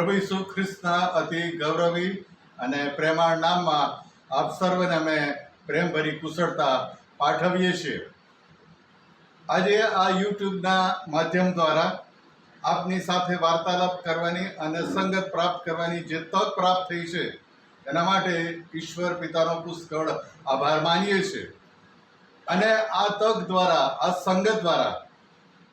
પ્રભુ ઈસુ ખ્રિસ્તના અતિ ગૌરવી અને પ્રેમાળ નામમાં આપ સર્વને અમે પ્રેમભરી કુશળતા પાઠવીએ છીએ. આજે આ યુટ્યુબના માધ્યમ દ્વારા આપની સાથે વાર્તાલાપ કરવાની અને સંગત પ્રાપ્ત કરવાની જે તક પ્રાપ્ત થઈ છે એના માટે ઈશ્વર પિતાનો પુષ્કળ આભાર માનીએ છીએ. અને આ તક દ્વારા, આ સંગત દ્વારા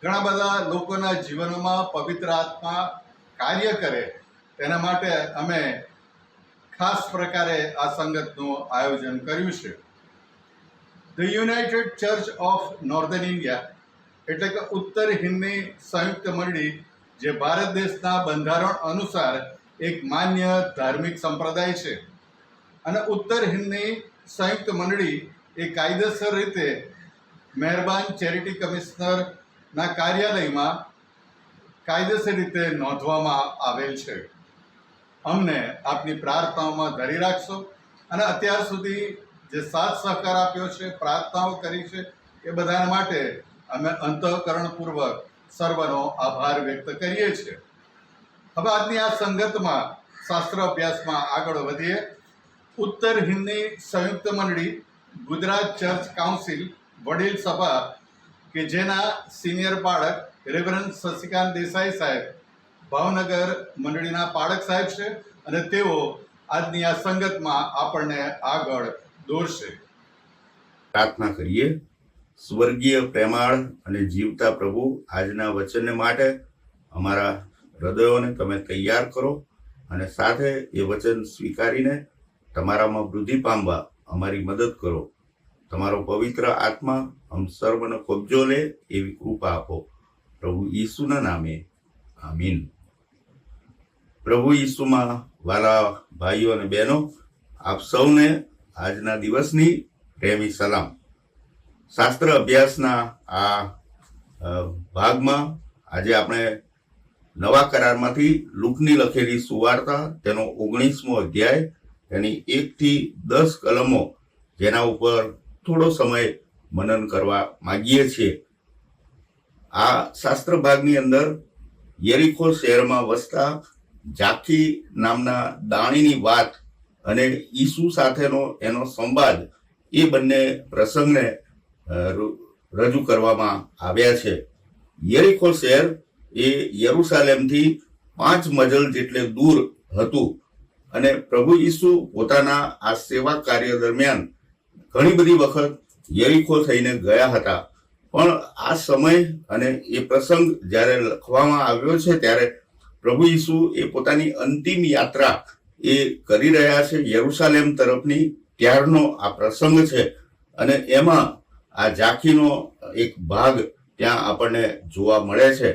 ઘણા બધા લોકોના જીવનોમાં પવિત્ર આત્મા કાર્ય કરે તેના માટે અમે ખાસ પ્રકારે આ સંગતનું આયોજન કર્યું છે. The United church of northern India એટલે કે ઉત્તર હિન્દની સંયુક્ત મંડળી, જે ભારત દેશના બંધારણ અનુસાર એક માન્ય ધાર્મિક સંપ્રદાય છે, અને ઉત્તર હિન્દની સંયુક્ત મંડળી એ કાયદેસર રીતે મહેરબાન ચેરિટી કમિશનરના કાર્યાલયમાં કાયદેસર રીતે નોંધવામાં આવેલ છે. અમને આપની પ્રાર્થનાઓમાં ધરી રાખશો અને અત્યાર સુધી જે સાથ સહકાર આપ્યો છે, પ્રાર્થનાઓ કરી છે, એ બધા માટે અમે અંતઃકરણપૂર્વક સર્વનો આભાર વ્યક્ત કરીએ છીએ. હવે આજની આ સંગતમાં શાસ્ત્ર અભ્યાસમાં આગળ વધીએ. ઉત્તર હિન્દની સંયુક્ત મંડળી ગુજરાત ચર્ચ કાઉન્સિલ વડીલ સભા કે જેના સિનિયર પાળક રેવરન્ડ શશિકાંત દેસાઈ સાહેબ ભાવનગર મંડળીના પાળક સાહેબ છે, અને તેઓ આજની આ સંગતમાં આપણને આગળ દોરશે. પ્રાર્થના કરીએ. સ્વર્ગીય પ્રેમાળ અને જીવતા પ્રભુ, આજના વચનને માટે અમારા હૃદયોને તમે તૈયાર કરો અને સાથે એ વચન સ્વીકારીને તમારામાં વૃદ્ધિ પામવા અમારી મદદ કરો. તમારો પવિત્ર આત્મા હમ સર્વનો કબજો લે એવી કૃપા આપો. પ્રભુ ઈસુના નામે, આમીન. પ્રભુ ઈસુમાં વાલા ભાઈઓ અને બહેનો, આપ સૌને આજના દિવસની પ્રેમી સલામ. શાસ્ત્ર અભ્યાસના આ ભાગમાં આજે આપણે નવા કરારમાંથી લુકની લખેલી સુવાર્તા, તેનો 19મો અધ્યાય, તેની 1 થી 10 કલમો, જેના ઉપર થોડો સમય મનન કરવા માંગીએ છીએ. આ શાસ્ત્ર ભાગની અંદર યરીખો શહેરમાં વસતા જાકી નામના દાણીની વાત અને ઈસુ સાથેનો એનો સંવાદ, એ બંને પ્રસંગને રજૂ કરવામાં આવ્યા છે. યરીખો શહેર એ યરુશાલેમથી 5 મજલ જેટલે દૂર હતું, અને પ્રભુ ઈસુ પોતાના આ સેવા કાર્ય દરમિયાન ઘણી બધી વખત યરીખો થઈને ગયા હતા. પણ આ સમય અને એ પ્રસંગ જ્યારે લખવામાં આવ્યો છે, ત્યારે પ્રભુ ઈસુ એ પોતાની અંતિમ યાત્રા એ કરી રહ્યા છે યરુશાલેમ તરફની, ત્યારનો આ પ્રસંગ છે. અને એમાં આ જાકીનો એક ભાગ ત્યાં આપણને જોવા મળે છે.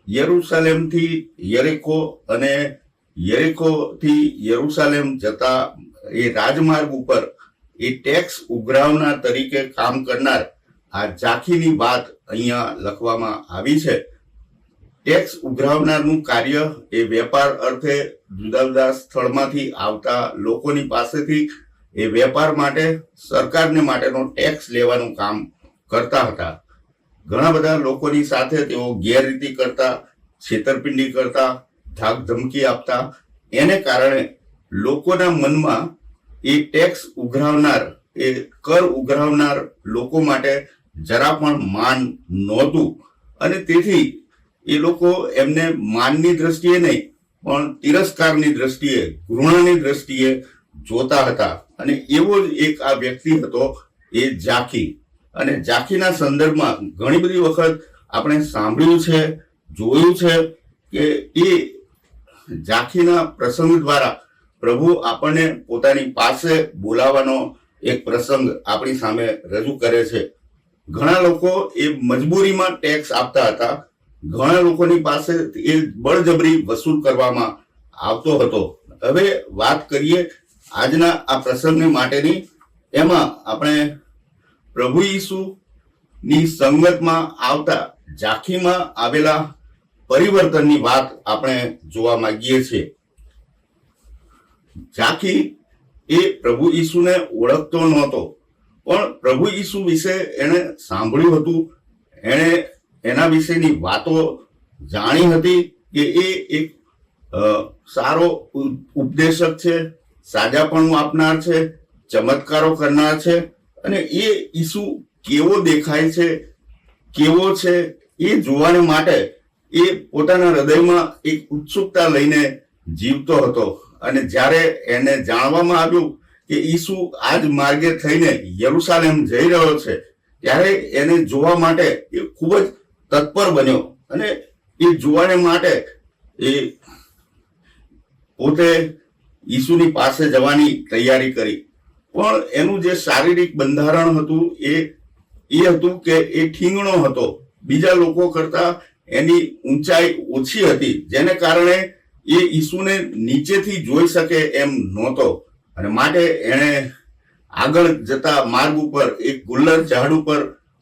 યરુશાલેમથી યરીખો અને યરીખોથી યરુશાલેમ જતા એ રાજમાર્ગ ઉપર એ ટેક્સ ઉઘરાવનાર તરીકે કામ કરનાર આ જાકીની વાત અહીંયા લખવામાં આવી છે. ટેક્સ ઉઘરાવનારનું કાર્ય એ વેપાર અર્થે જુદા જુદા સ્થળમાંથી આવતા લોકોની પાસેથી એ વેપાર માટે, સરકારને માટેનો ટેક્સ લેવાનું કામ કરતા હતા. ઘણા બધા લોકોની સાથે તેઓ ગેરરીતિ કરતા, છેતરપિંડી કરતા, ધાક ધમકી આપતા. એને કારણે લોકોના મનમાં એ ટેક્સ ઉઘરાવનાર, એ કર ઉઘરાવનાર લોકો માટે જરા પણ માન નહોતું, અને તેથી એ લોકો એમને માનની દ્રષ્ટિએ નહીં, પણ તિરસ્કારની દ્રષ્ટિએ, ઘૃણાની દ્રષ્ટિએ જોતા હતા. અને એવો જ એક આ વ્યક્તિ હતો એ જાકી. અને જાકીના સંદર્ભમાં ઘણી બધી વખત આપણે સાંભળ્યું છે, જોયું છે કે એ જાકીના પ્રસંગ દ્વારા પ્રભુ આપણને પોતાની પાસે બોલાવવાનો એક પ્રસંગ આપણી સામે રજૂ કરે છે. ઘણા લોકો એ મજબૂરીમાં ટેક્સ આપતા હતા, ઘણા લોકોની પાસે એ બળજબરી વસૂલ કરવામાં આવતો હતો. હવે વાત કરીએ આજના આ પ્રસંગને માટેની. એમાં આપણે પ્રભુ ઈસુની સંગતમાં આવતા જાકીમાં આવેલા પરિવર્તનની વાત આપણે જોવા માંગીએ છીએ. જાકી એ પ્રભુ ઈસુને ઓળખતો નહોતો, પણ પ્રભુ ઈસુ વિશે એણે સાંભળ્યું હતું, એણે એના વિશેની વાતો જાણી હતી, કે એ એક સારો ઉપદેશક છે, સાજાપણું આપનાર છે, ચમત્કારો કરનાર છે, અને એ ઈસુ કેવો દેખાય છે, કેવો છે, એ જોવાને માટે એ પોતાના હૃદયમાં એક ઉત્સુકતા લઈને જીવતો હતો. અને જ્યારે એને જાણવામાં આવ્યું કે ઈસુ આ જ માર્ગે થઈને યરુશાલેમ જઈ રહ્યો છે, ત્યારે એને જોવા માટે એ ખૂબ જ તત્પર બન્યો અને એ જોવાને માટે એ પોતે ઈસુની પાસે જવાની તૈયારી કરી. પણ એનું જે શારીરિક બંધારણ હતું એ હતું કે એ ઠીંગણો હતો. બીજા લોકો કરતા એની ઊંચાઈ ઓછી હતી, જેને કારણે એ ઈસુને નીચેથી જોઈ શકે એમ નહોતો. અને માટે એણે આગળ જતા માર્ગ ઉપર એક ગુલ્લર ઝાડ ઉપર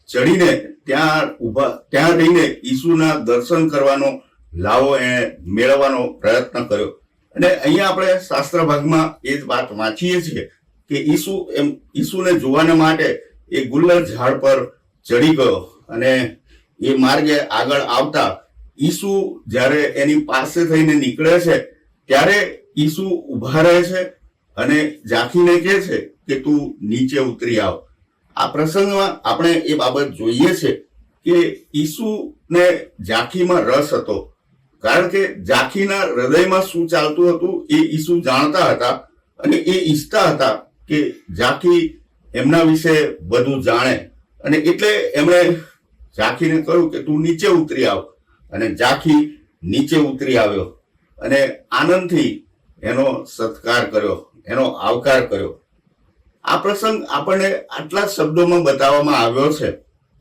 ચડીને ત્યાં રહીને ઈસુના દર્શન કરવાનો લાવો એણે મેળવવાનો પ્રયત્ન કર્યો. અને અહીંયા આપણે શાસ્ત્ર ભાગમાં એ જ વાત વાંચીએ છીએ કે ઈસુને જોવાને માટે એ ગુલ્લર ઝાડ પર ચડી ગયો. અને એ માર્ગે આગળ આવતા ઈસુ જ્યારે એની પાસે થઈને નીકળે છે, ત્યારે ઈસુ ઊભા રહે છે અને ઝાંખીને કહે છે કે તું નીચે ઉતરી આવ. આ પ્રસંગમાં આપણે એ બાબત જોઈએ છે કે ઈસુને ઝાંખીમાં રસ હતો, કારણ કે ઝાંખીના હૃદયમાં શું ચાલતું હતું એ ઈસુ જાણતા હતા અને એ ઈચ્છતા હતા કે ઝાંખી એમના વિશે બધું જાણે. અને એટલે એમણે ઝાંખીને કહ્યું કે તું નીચે ઉતરી આવ. અને ઝાંખી નીચે ઉતરી આવ્યો અને આનંદથી એનો સત્કાર કર્યો, એનો આવકાર કર્યો. આ પ્રસંગ આપણને આટલા શબ્દોમાં બતાવવામાં આવ્યો છે,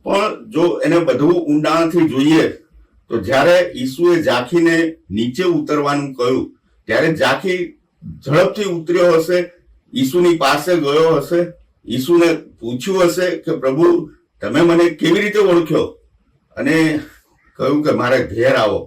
પણ જો એને બધું ઊંડાણથી જોઈએ તો જ્યારે ઈસુએ ઝાંખીને નીચે ઉતરવાનું કહ્યું, ત્યારે ઝાંખી ઝડપથી ઉતર્યો હશે, ઈસુની પાસે ગયો હશે, ઈસુને પૂછ્યું હશે કે પ્રભુ તમે મને કેવી રીતે ઓળખ્યો, અને કહ્યું કે મારે ઘેર આવો,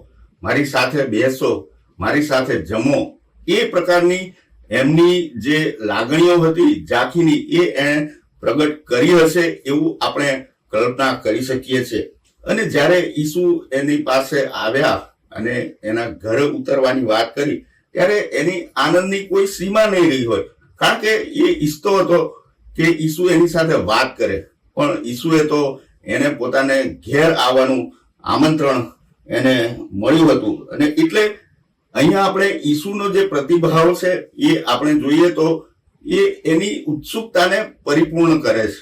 મારી સાથે બેસો, મારી સાથે જમો. એ પ્રકારની એમની જે લાગણીઓ હતી ઝાંખીની એ એણે પ્રગટ કરી હશે એવું આપણે કલ્પના કરી શકીએ છીએ. અને જ્યારે ઈસુ એની પાસે આવ્યા અને એના ઘરે ઉતરવાની વાત કરી, ત્યારે એની આનંદની કોઈ સીમા નહીં રહી હોય, કારણ કે એ ઈચ્છતો હતો કે ઈસુ એની સાથે વાત કરે. પણ ઈસુએ તો એને પોતાને ઘેર આવવાનું આમંત્રણ એને મળ્યું હતું. અને એટલે અહીંયા આપણે ઈસુનો જે પ્રતિભાવ છે એ આપણે જોઈએ તો એ એની ઉત્સુકતાને પરિપૂર્ણ કરે છે.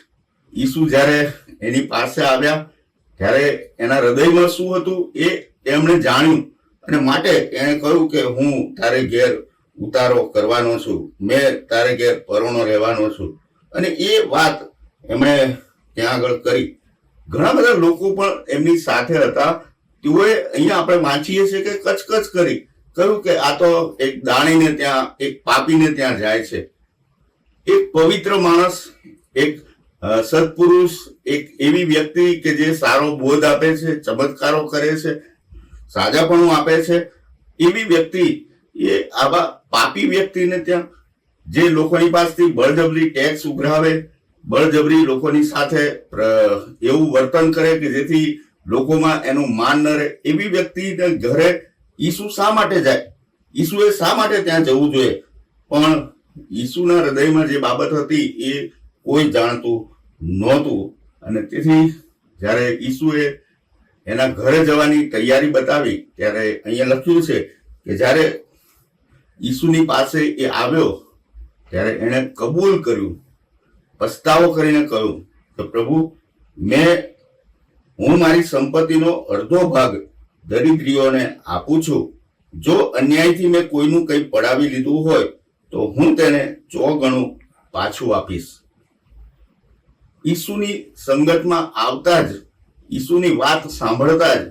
ઈસુ જ્યારે એની પાસે આવ્યા ત્યારે એના હૃદયમાં શું હતું એ એમણે જાણ્યું, અને માટે એણે કહ્યું કે હું તારે ઘેર ઉતારો કરવાનો છું, મેં તારે ઘેર પરોણો રહેવાનો છું. અને એ વાત એમણે ત્યાં આગળ કરી. ઘણા બધા લોકો પણ એમની સાથે હતા. તેઓએ અહીંયા આપણે વાંચીએ છીએ કે કચકચ કરી કહ્યું કે આ તો એક દાણીને ત્યાં, એક પાપીને ત્યાં જાય છે. એક પવિત્ર માણસ, એક સત્પુરુષ, એક એવી વ્યક્તિ કે જે સારો બોધ આપે છે, ચમત્કારો કરે છે, સાજાપણું આપે છે, એવી વ્યક્તિ એ આવા પાપી વ્યક્તિને ત્યાં, જે લોકોની પાસેથી બળજબરી ટેક્સ ઉઘરાવે, બળજબરી લોકોની સાથે એવું વર્તન કરે કે જેથી લોકોમાં એનું માન ન રહે, એવી વ્યક્તિને ઘરે ઈસુ શા માટે જાય? ઈસુએ શા માટે ત્યાં જવું જોઈએ? પણ ઈસુના હૃદયમાં જે બાબત હતી એ કોઈ જાણતું નહોતું. અને તેથી જ્યારે ઈસુએ એના ઘરે જવાની તૈયારી બતાવી, ત્યારે અહીંયા લખ્યું છે કે જ્યારે ઈસુની પાસે એ આવ્યો ત્યારે એણે કબૂલ કર્યું, પસ્તાવો કરીને કહ્યું કે પ્રભુ હું મારી સંપત્તિનો અડધો ભાગ દરિદ્રીઓને આપું છું. જો અન્યાયથી મેં કોઈનું કંઈ પડાવી લીધું હોય તો હું તેને 100 ગણું પાછું આપીશ. ઈસુની સંગતમાં આવતા જ, ઈસુની વાત સાંભળતા જ,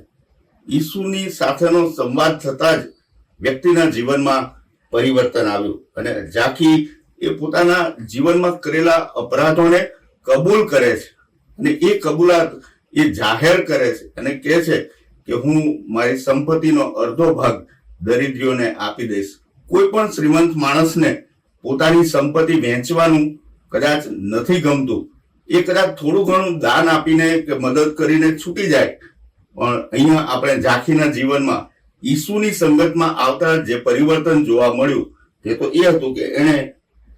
ઈસુની સાથેનો સંવાદ થતા જ વ્યક્તિના જીવનમાં પરિવર્તન આવ્યું. અને ઝાંખી એ પોતાના જીવનમાં કરેલા અપરાધોને કબૂલ કરે છે, અને એ કબૂલાત એ જાહેર કરે છે અને કહે છે કે હું મારી સંપત્તિનો અડધો ભાગ દરિદ્રીઓને આપી દઈશ. કોઈ પણ શ્રીમંત માણસને પોતાની સંપત્તિ વહેંચવાનું કદાચ નથી ગમતું. એ કદાચ થોડું ઘણું દાન આપીને કે મદદ કરીને છૂટી જાય. પણ અહીંયા આપણે ઝાંખીના જીવનમાં ઈસુની સંગતમાં આવતા જે પરિવર્તન જોવા મળ્યું તે તો એ હતું કે એણે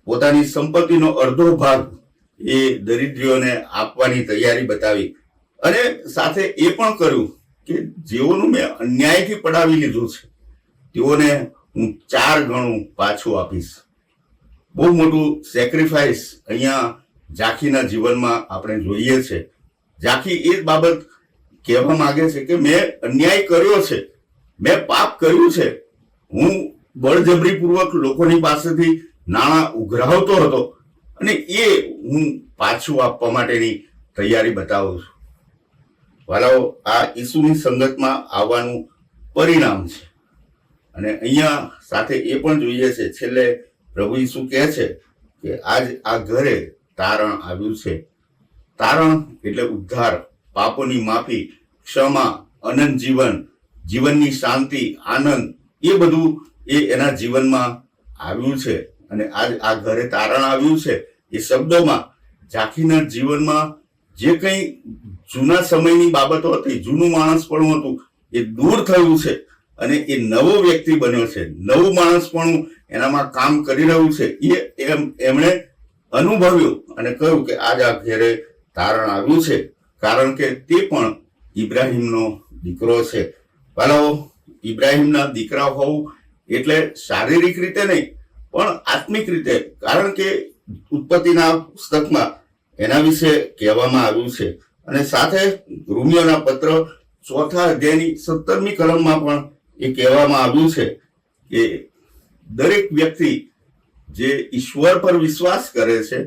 પોતાની સંપત્તિનો અડધો ભાગ એ દરિદ્રીઓને આપવાની તૈયારી બતાવી અને સાથે એ પણ કર્યું કે જેઓનું મેં અન્યાયથી પડાવી લીધું છે તેઓને હું 4 ગણું પાછું આપીશ. બહુ મોટું સેક્રિફાઈસ અહીંયા ઝાંખીના જીવનમાં આપણે જોઈએ છે. ઝાંખી એ બાબત કહેવા માંગે છે કે મેં અન્યાય કર્યો છે, મેં પાપ કર્યું છે, હું બળજબરીપૂર્વક લોકોની પાસેથી નાણાં ઉઘરાવતો હતો અને એ હું પાછું આપવા માટેની તૈયારી બતાવું છું. વાલાઓ, આ ઈસુની સંગતમાં આવવાનું પરિણામ છે. અને અહીંયા સાથે એ પણ જોઈએ છે, છેલ્લે પ્રભુ ઈસુ કહે છે કે આજ આ ઘરે તારણ આવ્યું છે. તારણ એટલે ઉદ્ધાર, પાપોની માફી, ક્ષમા, અનંત જીવન, જીવનની શાંતિ, આનંદ, એ બધું એ એના જીવનમાં આવ્યું છે. અને આજ આ ઘરે તારણ આવ્યું છે એ શબ્દોમાં ઝાંખીના જીવનમાં જે કંઈ જૂના સમયની બાબતો હતી, જૂનું માણસ પણ હતું, એ દૂર થયું છે અને એ નવો વ્યક્તિ બન્યો છે. નવું માણસ પણ એનામાં કામ કરી રહ્યું છે. એ એમણે અનુભવ્યું અને કહ્યું કે આજ આ ઘરે તારણ આવ્યું છે, કારણ કે તે પણ ઇબ્રાહિમનો દીકરો છે. વાલાઓ, ઇબ્રાહિમના દીકરા હોવું એટલે શારીરિક રીતે નહીં પણ આત્મિક રીતે, કારણ કે ઉત્પત્તિના પુસ્તકમાં એના વિશે કહેવામાં આવ્યું છે. અને સાથે રોમિયોના પત્ર 4થા અધ્યાયની 17મી કલમમાં પણ એ કહેવામાં આવ્યું છે કે દરેક વ્યક્તિ જે ઈશ્વર પર વિશ્વાસ કરે છે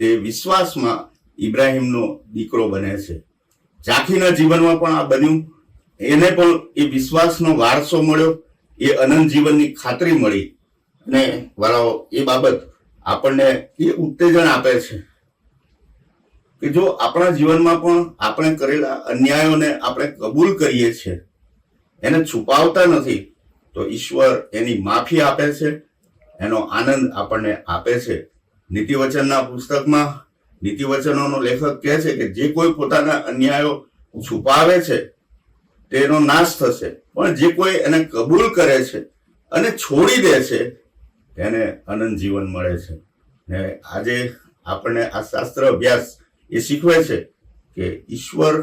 તે વિશ્વાસમાં ઇબ્રાહિમનો દીકરો બને છે. ઝાંખીના જીવનમાં પણ આ બન્યું. એને પણ એ વિશ્વાસનો વારસો મળ્યો, એ અનંત જીવનની ખાતરી મળી. અને વાળાઓ, એ બાબત આપણને એ ઉત્તેજન આપે છે કે જો આપણા જીવનમાં પણ આપણે કરેલા અન્યાયોને આપણે કબૂલ કરીએ છીએ, એને છુપાવતા નથી, તો ઈશ્વર એની માફી આપે છે, એનો આનંદ આપણને આપે છે. નીતિવચનના પુસ્તકમાં નીતિવચનોનો લેખક કહે છે કે જે કોઈ પોતાના અન્યાયો છુપાવે છે તેનો નાશ થશે, પણ જે કોઈ એને કબૂલ કરે છે અને છોડી દે છે તેને અનંત જીવન મળે છે. ને આજે આપણને આ શાસ્ત્ર અભ્યાસ એ શીખવે છે કે ઈશ્વર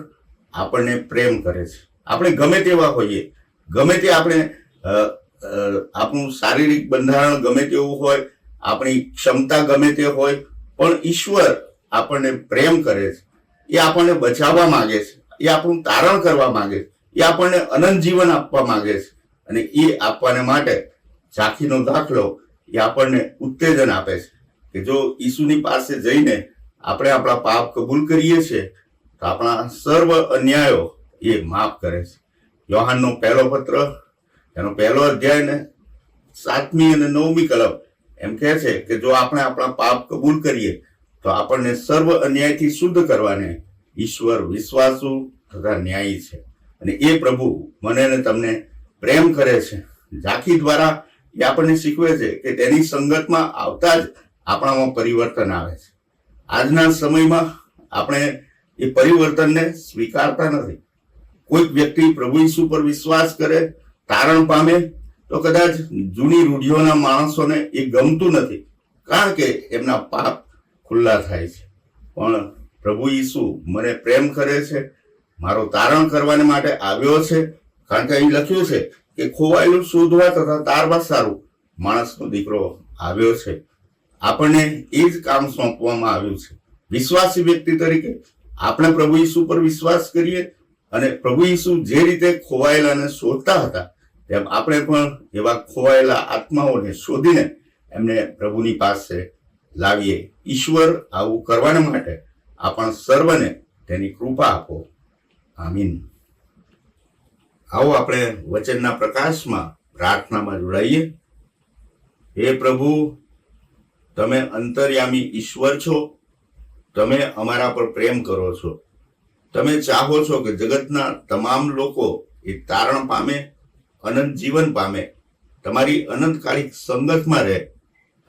આપણને પ્રેમ કરે છે. આપણે ગમે તેવા હોઈએ, ગમે તે આપણે આપણું શારીરિક બંધારણ ગમે તેવું હોય, આપણી ક્ષમતા ગમે તે હોય, પણ ઈશ્વર આપણને પ્રેમ કરે છે. એ આપણને બચાવવા માંગે છે, એ આપણું તારણ કરવા માંગે છે, એ આપણને અનંત જીવન આપવા માંગે છે. અને એ આપવાને માટે ઝાંખીનો દાખલો એ આપણને ઉત્તેજન આપે છે કે જો ઈસુની પાસે જઈને આપણે આપણા પાપ કબૂલ કરીએ છીએ તો આપણા સર્વ અન્યાયો એ માફ કરે છે. યોહાનનો પહેલો પત્ર, એનો 1લો અધ્યાય ને 7મી અને 9મી કલમ એમ કહે છે કે જો આપણે આપણા પાપ કબૂલ કરીએ તો આપણને સર્વ અન્યાયથી શુદ્ધ કરવાને ઈશ્વર વિશ્વાસુ તથા ન્યાયી છે. અને એ પ્રભુ મને અને તમને પ્રેમ કરે છે. ઝાંખી દ્વારા એ આપણને શીખવે છે કે તેની સંગતમાં આવતા જ આપણામાં પરિવર્તન આવે છે. આજના સમયમાં આપણે એ પરિવર્તનને સ્વીકારતા નથી. કોઈક વ્યક્તિ પ્રભુ ઈસુ પર વિશ્વાસ કરે, તારણ પામે, તો કદાચ જૂની રૂઢિઓના માણસોને એ ગમતું નથી, કારણ કે એમના પાપ ખુલ્લા થાય છે. પણ પ્રભુ ઈસુ મને પ્રેમ કરે છે, મારો તારણ કરવાને માટે આવ્યો છે, કારણ કે અહીં લખ્યું છે કે ખોવાયેલું શોધવા તથા તારવા સારું માણસનો દીકરો આવ્યો છે. આપણને એ જ કામ સોંપવામાં આવ્યું છે. વિશ્વાસી વ્યક્તિ તરીકે આપણે પ્રભુ ઈસુ પર વિશ્વાસ કરીએ અને પ્રભુ ઈસુ જે રીતે ખોવાયેલાને શોધતા હતા તેમ આપણે પણ એવા ખોવાયેલા આત્માઓને શોધીને એમને પ્રભુની પાસે લાવીએ. ઈશ્વર આવું કરવાને માટે આપણ સર્વને તેની કૃપા આપો. આમીન. આવો આપણે વચનના પ્રકાશમાં પ્રાર્થનામાં જોડાઈએ. હે પ્રભુ, તમે અંતર્યામી ઈશ્વર છો. તમે અમારા પર પ્રેમ કરો છો. તમે ચાહો છો કે જગતના તમામ લોકો એ તારણ પામે, અનંત જીવન પામે, તમારી અનંતકાલિક સંગતમાં રહે.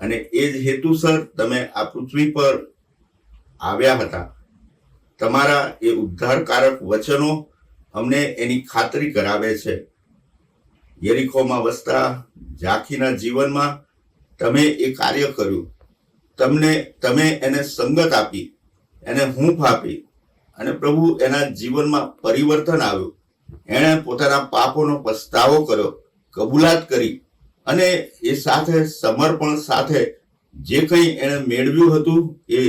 અને એ જ હેતુસર તમે આ પૃથ્વી પર આવ્યા હતા. તમારા એ ઉદ્ધારકારક વચનો અમને એની ખાતરી કરાવે છે. યરીખોમાં વસતા ઝાંખીના જીવનમાં તમે એ કાર્ય કર્યું. તમે એને સંગત આપી, એને હૂંફ આપી, અને પ્રભુ એના જીવનમાં પરિવર્તન આવ્યું. એણે પોતાના પાપોનો પસ્તાવો કર્યો, કબૂલાત કરી, અને એ સાથે સમર્પણ સાથે જે કંઈ એણે મેળવ્યું હતું એ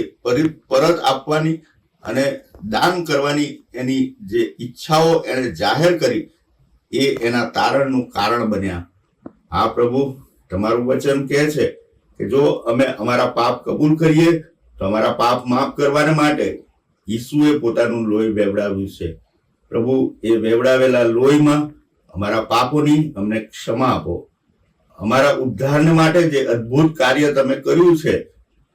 પરત આપવાની અને દાન કરવાની એની જે ઈચ્છાઓ એણે જાહેર કરી, એ એના તારણનું કારણ બન્યા. આ પ્રભુ, તમારું વચન કહે છે કે જો અમે અમારા પાપ કબૂલ કરીએ તો અમારા પાપ માફ કરવાને માટે ઈસુએ પોતાનું લોહી વેવડાવ્યું છે. પ્રભુ, એ વેવડાવેલા લોહીમાં અમારા પાપોની અમને ક્ષમા આપો. અમારા ઉદ્ધારને માટે જે અદ્ભુત કાર્ય તમે કર્યું છે,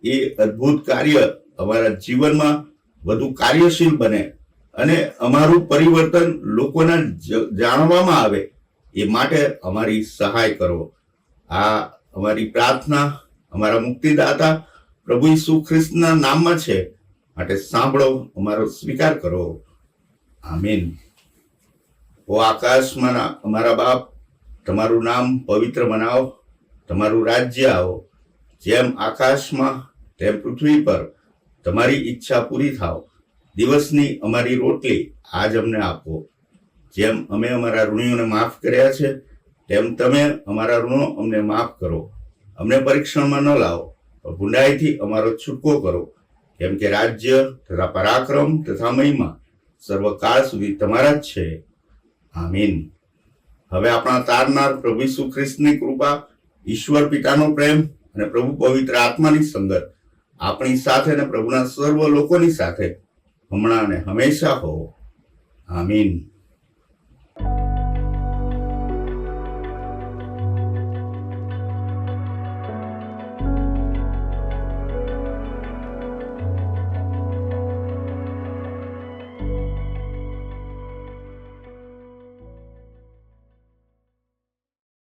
એ અદ્ભુત કાર્ય અમારા જીવનમાં વધુ કાર્યશીલ બને અને અમારું પરિવર્તન લોકોના જાણવામાં આવે, એ માટે અમારી સહાય કરો. આ અમારી પ્રાર્થના અમારા મુક્તિદાતા પ્રભુ ઈસુ ખ્રિસ્તના નામમાં છે, માટે સાંભળો, અમારો સ્વીકાર કરો. આમીન. ઓ આકાશમાં અમારા બાપ, તમારું નામ પવિત્ર બનાવો, તમારું રાજ્ય આવો. જેમ આકાશમાં તેમ પૃથ્વી પર તમારી ઈચ્છા પૂરી થાવ. દિવસની અમારી રોટલી આજ અમને આપો. જેમ અમે અમારા ઋણીઓને માફ કર્યા છે, તેમ તમે અમારા ઋણો અમને માફ કરો. અમને પરીક્ષણમાં ન લાવો, પણ બુરાઈથી અમારો છૂટકો કરો. કેમ કે રાજ્ય તથા પરાક્રમ તથા મહિમા સર્વકાળ સુધી તમારા જ છે. આમીન. હવે આપણા તારનાર પ્રભુ ઈસુ ખ્રિસ્તની કૃપા, ઈશ્વર પિતાનો પ્રેમ અને પ્રભુ પવિત્ર આત્માની સંગત આપણી સાથે અને પ્રભુના સર્વ લોકોની સાથે હમણાં અને હંમેશા હો. આમીન.